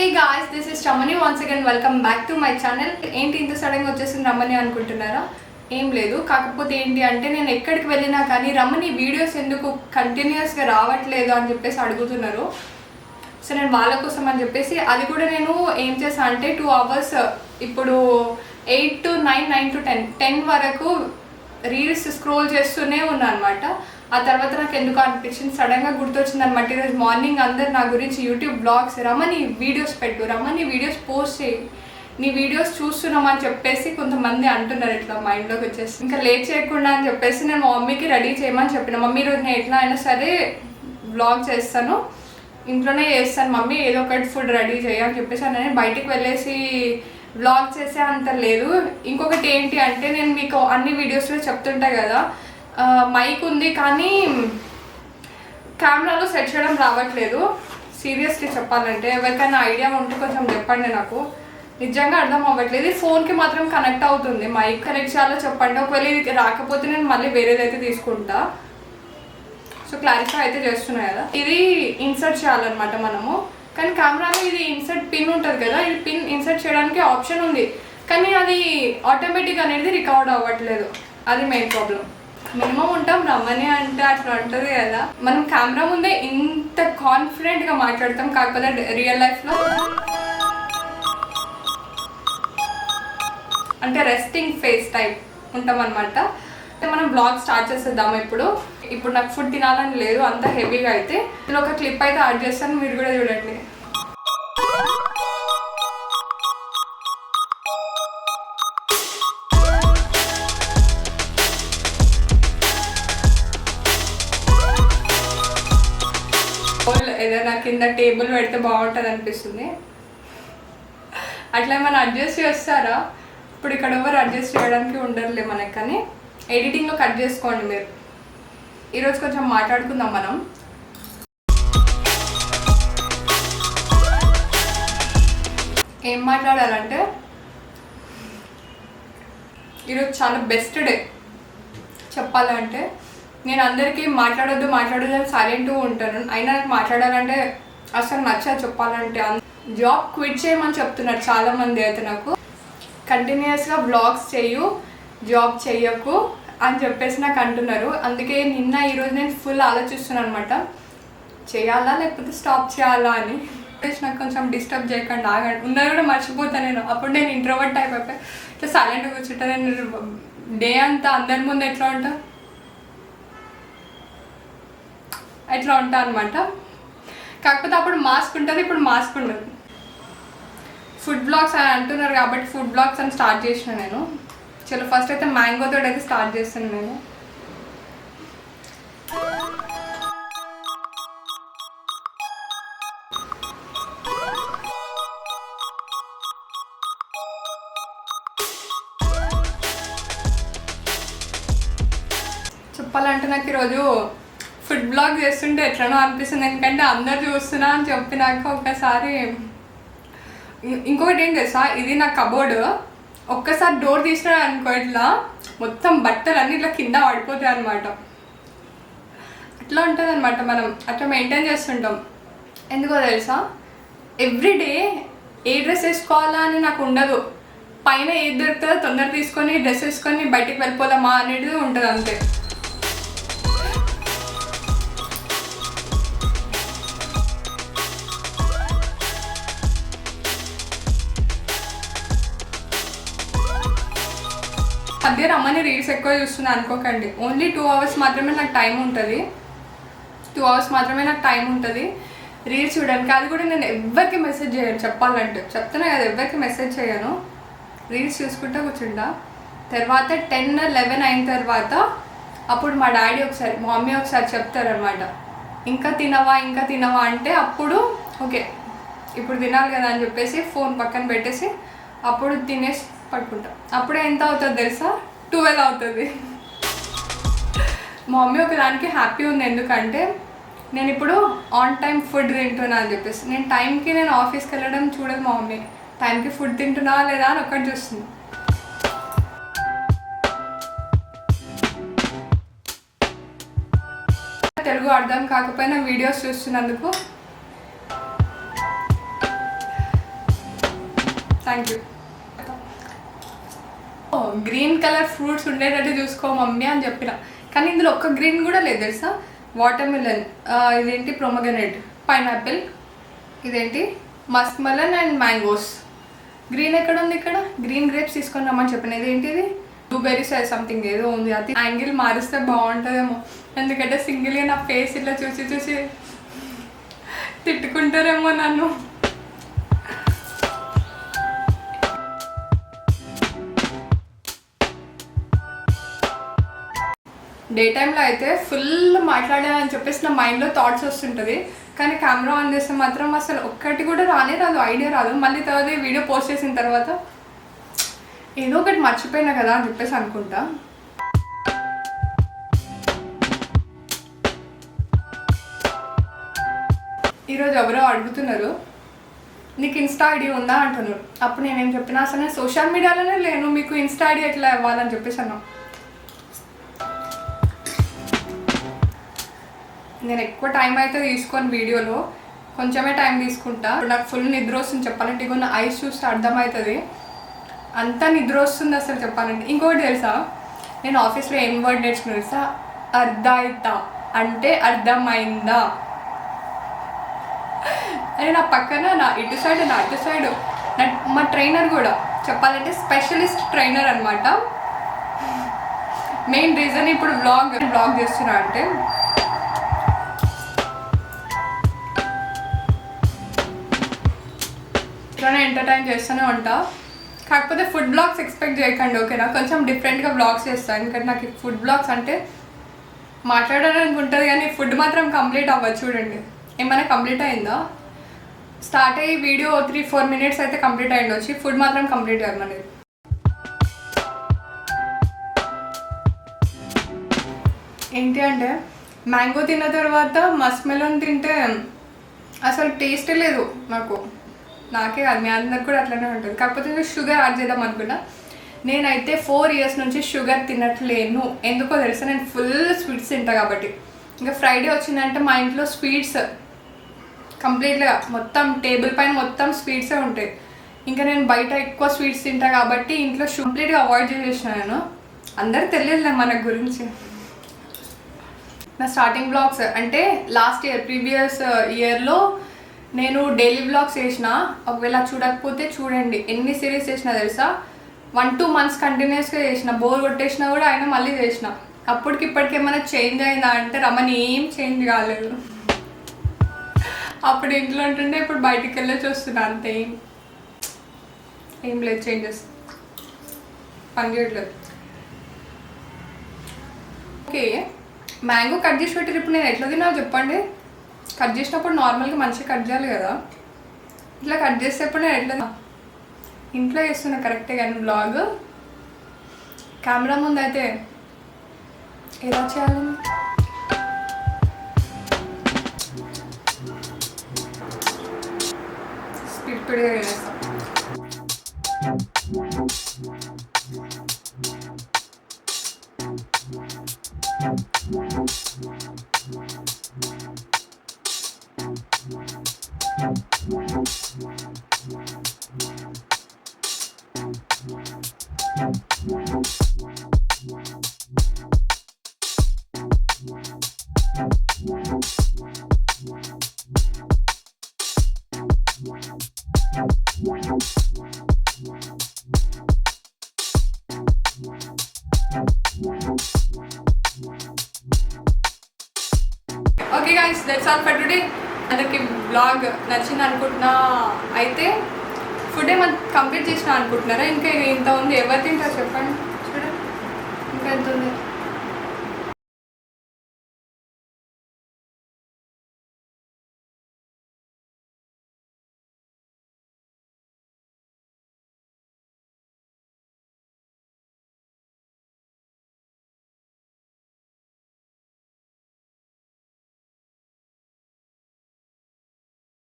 Hey guys, this is Ramani. Once again welcome back to my channel. ఏంటి ఇంత సడన్గా వచ్చేసింది రమణి అనుకుంటున్నారా? ఏం లేదు, కాకపోతే ఏంటి అంటే నేను ఎక్కడికి వెళ్ళినా కానీ రమణి వీడియోస్ ఎందుకు కంటిన్యూస్గా రావట్లేదు అని చెప్పేసి అడుగుతున్నారు. సో నేను వాళ్ళ కోసం అని చెప్పేసి అది కూడా నేను ఏం చేశాను అంటే 2 hours ఇప్పుడు 8 to 9, 9 to 10 వరకు రీల్స్ స్క్రోల్ చేస్తూనే ఉన్నా అనమాట. ఆ తర్వాత నాకు ఎందుకు అనిపించింది, సడన్గా గుర్తొచ్చింది అనమాట. ఈరోజు మార్నింగ్ అందరు నా గురించి యూట్యూబ్ బ్లాగ్స్ రమణి వీడియోస్ పెట్టు, రమణి వీడియోస్ పోస్ట్ చేయి, నీ వీడియోస్ చూస్తున్నామని చెప్పేసి కొంతమంది అంటున్నారు. ఇట్లా మైండ్లోకి వచ్చేసి ఇంకా లేట్ చేయకుండా అని చెప్పేసి నేను మా మమ్మీకి రెడీ చేయమని చెప్పిన. మమ్మీ రోజు నేను ఎట్లా అయినా సరే బ్లాగ్ చేస్తాను, ఇంట్లోనే చేస్తాను మమ్మీ, ఏదో ఒకటి ఫుడ్ రెడీ చేయని చెప్పేసి నేను బయటికి వెళ్ళేసి వ్లాగ్ చేసే అంత లేదు. ఇంకొకటి ఏంటి అంటే నేను మీకు అన్ని వీడియోస్లో చెప్తుంటా కదా, మైక్ ఉంది కానీ కెమెరాలో సెట్ చేయడం రావట్లేదు. సీరియస్లీ చెప్పాలంటే ఎవరికైనా ఐడియా ఉంటే కొంచెం చెప్పండి, నాకు నిజంగా అర్థం అవ్వట్లేదు. ఇది ఫోన్కి మాత్రం కనెక్ట్ అవుతుంది, మైక్ కనెక్ట్ చేయాలో చెప్పండి. ఒకవేళ ఇది రాకపోతే నేను మళ్ళీ వేరేదైతే తీసుకుంటా. సో క్లారిఫై అయితే చేస్తున్నాయి కదా, ఇది ఇన్సర్ట్ చేయాలన్నమాట మనము. కానీ కెమెరాలో ఇది ఇన్సర్ట్ పిన్ ఉంటుంది కదా, ఇది పిన్ ఇన్సర్ట్ చేయడానికి ఆప్షన్ ఉంది కానీ అది ఆటోమేటిక్ అనేది రికార్డ్ అవ్వట్లేదు. అది మెయిన్ ప్రాబ్లం. మినిమం ఉంటాం రమణి అంటే అట్లా ఉంటుంది కదా, మనం కెమెరా ముందే ఇంత కాన్ఫిడెంట్గా మాట్లాడతాం, కాకపోతే రియల్ లైఫ్లో అంటే రెస్టింగ్ ఫేస్ టైప్ ఉంటాం అనమాట. మనం బ్లాగ్ స్టార్ట్ చేసేద్దాము. ఇప్పుడు నాకు ఫుడ్ తినాలని లేదు అంత హెవీగా అయితే. ఇందులో ఒక క్లిప్ అయితే యాడ్ చేస్తాను, మీరు కూడా చూడండి. ఏదైనా కింద టేబుల్ పెడితే బాగుంటుంది అనిపిస్తుంది. అట్లా ఏమైనా అడ్జస్ట్ చేస్తారా? ఇప్పుడు ఇక్కడ ఎవరు అడ్జస్ట్ చేయడానికి ఉండరులే మనకి, కానీ ఎడిటింగ్లో కట్ చేసుకోండి మీరు. ఈరోజు కొంచెం మాట్లాడుకుందాం మనం. ఏం మాట్లాడాలంటే ఈరోజు చాలా బెస్ట్ డే చెప్పాలంటే. నేను అందరికీ మాట్లాడొద్దు అని సైలెంట్గా ఉంటాను, అయినా నాకు మాట్లాడాలంటే అసలు నచ్చదు చెప్పాలంటే. జాబ్ క్విట్ చేయమని చెప్తున్నారు చాలామంది అయితే నాకు. కంటిన్యూస్గా బ్లాగ్స్ చేయు, జాబ్ చెయ్యకు అని చెప్పేసి నాకు అంటున్నారు. అందుకే నిన్న ఈరోజు నేను ఫుల్ ఆలోచిస్తున్నాను అనమాట, చేయాలా లేకపోతే స్టాప్ చేయాలా అని. నాకు కొంచెం డిస్టర్బ్ చేయకుండా ఆగండి, ఉన్నది కూడా మర్చిపోతాను నేను. అప్పుడు నేను ఇంట్రోవర్ట్ టైప్ అయిపోయి ఇట్లా సైలెంట్గా కూర్చుంటా. నేను డే అంతా అందరి ముందు ఎట్లా ఉంటా అనమాట. కాకపోతే అప్పుడు మాస్క్ ఉంటుంది, ఇప్పుడు మాస్క్ ఉండదు. ఫుడ్ బ్లాగ్స్ అని అంటున్నారు కాబట్టి ఫుడ్ బ్లాగ్స్ అని స్టార్ట్ చేసిన నేను. చలో ఫస్ట్ అయితే మ్యాంగోతో అయితే స్టార్ట్ చేస్తాను నేను. చెప్పాలంటే నాకు ఈరోజు ఫుడ్ బ్లాగ్ చేస్తుంటే ఎట్లనో అనిపిస్తుంది, ఎందుకంటే అందరు చూస్తున్నా అని చెప్పినాక ఒకసారి. ఇంకొకటి ఏం తెలుసా, ఇది నా కబోర్డ్. ఒక్కసారి డోర్ తీసినా అనుకో ఇట్లా మొత్తం బట్టలు అన్నీ ఇట్లా కింద పడిపోతాయి అనమాట. అట్లా ఉంటుంది అనమాట, మనం అట్లా మెయింటైన్ చేస్తుంటాం. ఎందుకో తెలుసా, ఎవ్రీడే ఏ డ్రెస్ వేసుకోవాలా అని నాకు ఉండదు. పైన ఏది దొరుకుతుందో తొందర తీసుకొని డ్రెస్ వేసుకొని బయటికి వెళ్ళిపోదామా అనేది ఉంటుంది అంతే. మధ్య రమ్మని రీల్స్ ఎక్కువ చూస్తున్నాను అనుకోకండి. ఓన్లీ 2 hours మాత్రమే నాకు టైం ఉంటుంది. 2 hours మాత్రమే నాకు టైం ఉంటుంది రీల్స్ చూడడానికి. అది కూడా నేను ఎవరికి మెసేజ్ చేయను చెప్పాలంటే, చెప్తున్నా కదా, ఎవరికి మెసేజ్ చేయను. రీల్స్ చూసుకుంటూ కూర్చుంటా. తర్వాత 10, 11 అయిన తర్వాత అప్పుడు మా డాడీ ఒకసారి మా మమ్మీ ఒకసారి చెప్తారనమాట, ఇంకా తినవా అంటే అప్పుడు ఓకే ఇప్పుడు తినాలి కదా అని చెప్పేసి ఫోన్ పక్కన పెట్టేసి అప్పుడు తినేసి పడుకుంటా. అప్పుడే ఎంత అవుతుంది తెలుసా, 12 అవుతుంది. మా మమ్మీ ఒకదానికి హ్యాపీ ఉంది, ఎందుకంటే నేను ఇప్పుడు ఆన్ టైం ఫుడ్ తింటున్నా అని చెప్పేసి. నేను టైంకి నేను ఆఫీస్కి వెళ్ళడం చూడదు మా మమ్మీ, టైంకి ఫుడ్ తింటున్నా లేదా అని ఒకటి చూస్తుంది. తెలుగు అర్థం కాకపోయినా వీడియోస్ చూస్తున్నందుకు thank you. Green colour fruits ఉండేటట్టు చూసుకో మమ్మీ అని చెప్పిన, కానీ ఇందులో ఒక్క గ్రీన్ కూడా లేదు తెలుసా. వాటర్ మిలన్, ఇదేంటి ప్రొమోగ్రనేట్, పైనాపిల్, ఇదేంటి Musk melon and mangoes. Green ఎక్కడ ఉంది? ఇక్కడ గ్రీన్ గ్రేప్స్ తీసుకొని రమ్మని చెప్పిన. ఇదేంటిది బ్లూబెర్రీస్ సంథింగ్ ఏదో ఉంది. అది యాంగిల్ మారిస్తే బాగుంటుందేమో, ఎందుకంటే సింగిల్గా నా ఫేస్ ఇట్లా చూసి చూసి తిట్టుకుంటారేమో నన్ను. డే టైంలో అయితే ఫుల్ మాట్లాడాలని చెప్పేసి నా మైండ్లో థాట్స్ వస్తుంటుంది, కానీ కెమెరా ఆన్ చేస్తే మాత్రం అసలు ఒక్కటి కూడా రానే రాదు, ఐడియా రాదు. మళ్ళీ తర్వాత వీడియో పోస్ట్ చేసిన తర్వాత ఏదో ఒకటి మర్చిపోయినా కదా అని చెప్పేసి అనుకుంటా. ఈరోజు ఎవరో అడుగుతున్నారు నీకు ఇన్స్టా ఐడి ఉందా అంటున్నారు. అప్పుడు నేనేం చెప్పినా అసలు నేను సోషల్ మీడియాలోనే లేను, మీకు ఇన్స్టా ఐడి ఎట్లా ఇవ్వాలని చెప్పేసి అన్నా. నేను ఎక్కువ టైం అయితే తీసుకొని వీడియోలో కొంచెమే టైం తీసుకుంటా. నాకు ఫుల్ నిద్ర వస్తుంది చెప్పాలంటే, ఇగో నా ఐస్ చూస్తే అర్థమవుతుంది అంత నిద్ర వస్తుంది అసలు చెప్పాలంటే. ఇంకోటి తెలుసా, నేను ఆఫీస్లో ఏం వర్డ్ నేర్చుకున్నా తెలుసా? అర్థాయిత అంటే అర్థమైందా అని. నా పక్కన నా ఇటు సైడ్ నా అటు సైడ్ మా ట్రైనర్ కూడా చెప్పాలంటే స్పెషలిస్ట్ ట్రైనర్ అనమాట. మెయిన్ రీజన్ ఇప్పుడు బ్లాగ్ చేస్తున్నా అంటే ఇట్లానే ఎంటర్టైన్ చేస్తూనే ఉంటా. కాకపోతే ఫుడ్ బ్లాగ్స్ ఎక్స్పెక్ట్ చేయకండి ఓకేనా, కొంచెం డిఫరెంట్గా బ్లాగ్స్ చేస్తాను. ఎందుకంటే నాకు ఫుడ్ బ్లాగ్స్ అంటే మాట్లాడడానికి ఉంటుంది, కానీ ఫుడ్ మాత్రం కంప్లీట్ అవ్వదు. చూడండి ఏమైనా కంప్లీట్ అయిందా? స్టార్ట్ అయ్యి వీడియో 3-4 minutes అయితే కంప్లీట్ అయ్యింది వచ్చి, ఫుడ్ మాత్రం కంప్లీట్ అయ్యారు మనది. ఏంటి అంటే మ్యాంగో తిన్న తర్వాత మస్క్ మెలన్ తింటే అసలు టేస్టే లేదు నాకే కాదు, మీ అందరికి కూడా అట్లనే ఉంటుంది. కాకపోతే నేను షుగర్ యాడ్ చేద్దాం అనుకున్నా. నేనైతే 4 years నుంచి షుగర్ తినట్లేను. ఎందుకో తెలుసా, నేను ఫుల్ స్వీట్స్ తింటా కాబట్టి. ఇంకా ఫ్రైడే వచ్చిందంటే మా ఇంట్లో స్వీట్స్ కంప్లీట్గా మొత్తం టేబుల్ పైన మొత్తం స్వీట్సే ఉంటాయి. ఇంకా నేను బయట ఎక్కువ స్వీట్స్ తింటా కాబట్టి ఇంట్లో కంప్లీట్గా అవాయిడ్ చేసేసిన నేను. అందరికి తెలియదులే మన గురించి. నా స్టార్టింగ్ బ్లాగ్స్ అంటే లాస్ట్ ఇయర్ ప్రీవియస్ ఇయర్లో నేను డైలీ బ్లాగ్స్ చేసిన. ఒకవేళ చూడకపోతే చూడండి, ఎన్ని సిరీస్ చేసినా తెలుసా. 1-2 months కంటిన్యూస్గా చేసిన, బోర్ కొట్టేసినా కూడా అయినా మళ్ళీ చేసిన. అప్పటికి ఇప్పటికి ఏమైనా చేంజ్ అయిందా అంటే రమణి ఏం చేంజ్ కాలేదు. అప్పుడు ఇంట్లో ఉంటుండే, ఇప్పుడు బయటికి వెళ్ళేసి వస్తున్నా అంతే. ఏం లేదు చేంజెస్, పని చేయట్లేదు. ఓకే, మ్యాంగో కట్ చేసి పెట్టారు. ఇప్పుడు నేను ఎట్లా తినాలో చెప్పండి. కట్ చేసినప్పుడు నార్మల్గా మంచిగా కట్ చేయాలి కదా, ఇట్లా కట్ చేసేప్పుడు నేను ఎట్లా ఇంట్లో చేస్తున్నా కరెక్టే, కానీ బ్లాగ్ కెమెరా ముందు అయితే ఎలా చేయాలి? స్పీడ్గా చేస్తాను. Okay guys, that's all for today. అందరికి బ్లాగ్ నచ్చింది అనుకుంటున్నా. అయితే ఫుడ్ ఏమైనా కంప్లీట్ చేసిన అనుకుంటున్నారా? ఇంకా ఇంత ఉంది, ఎవరు తింటారు చెప్పండి. చూడండి ఇంకా ఎంత ఉంది.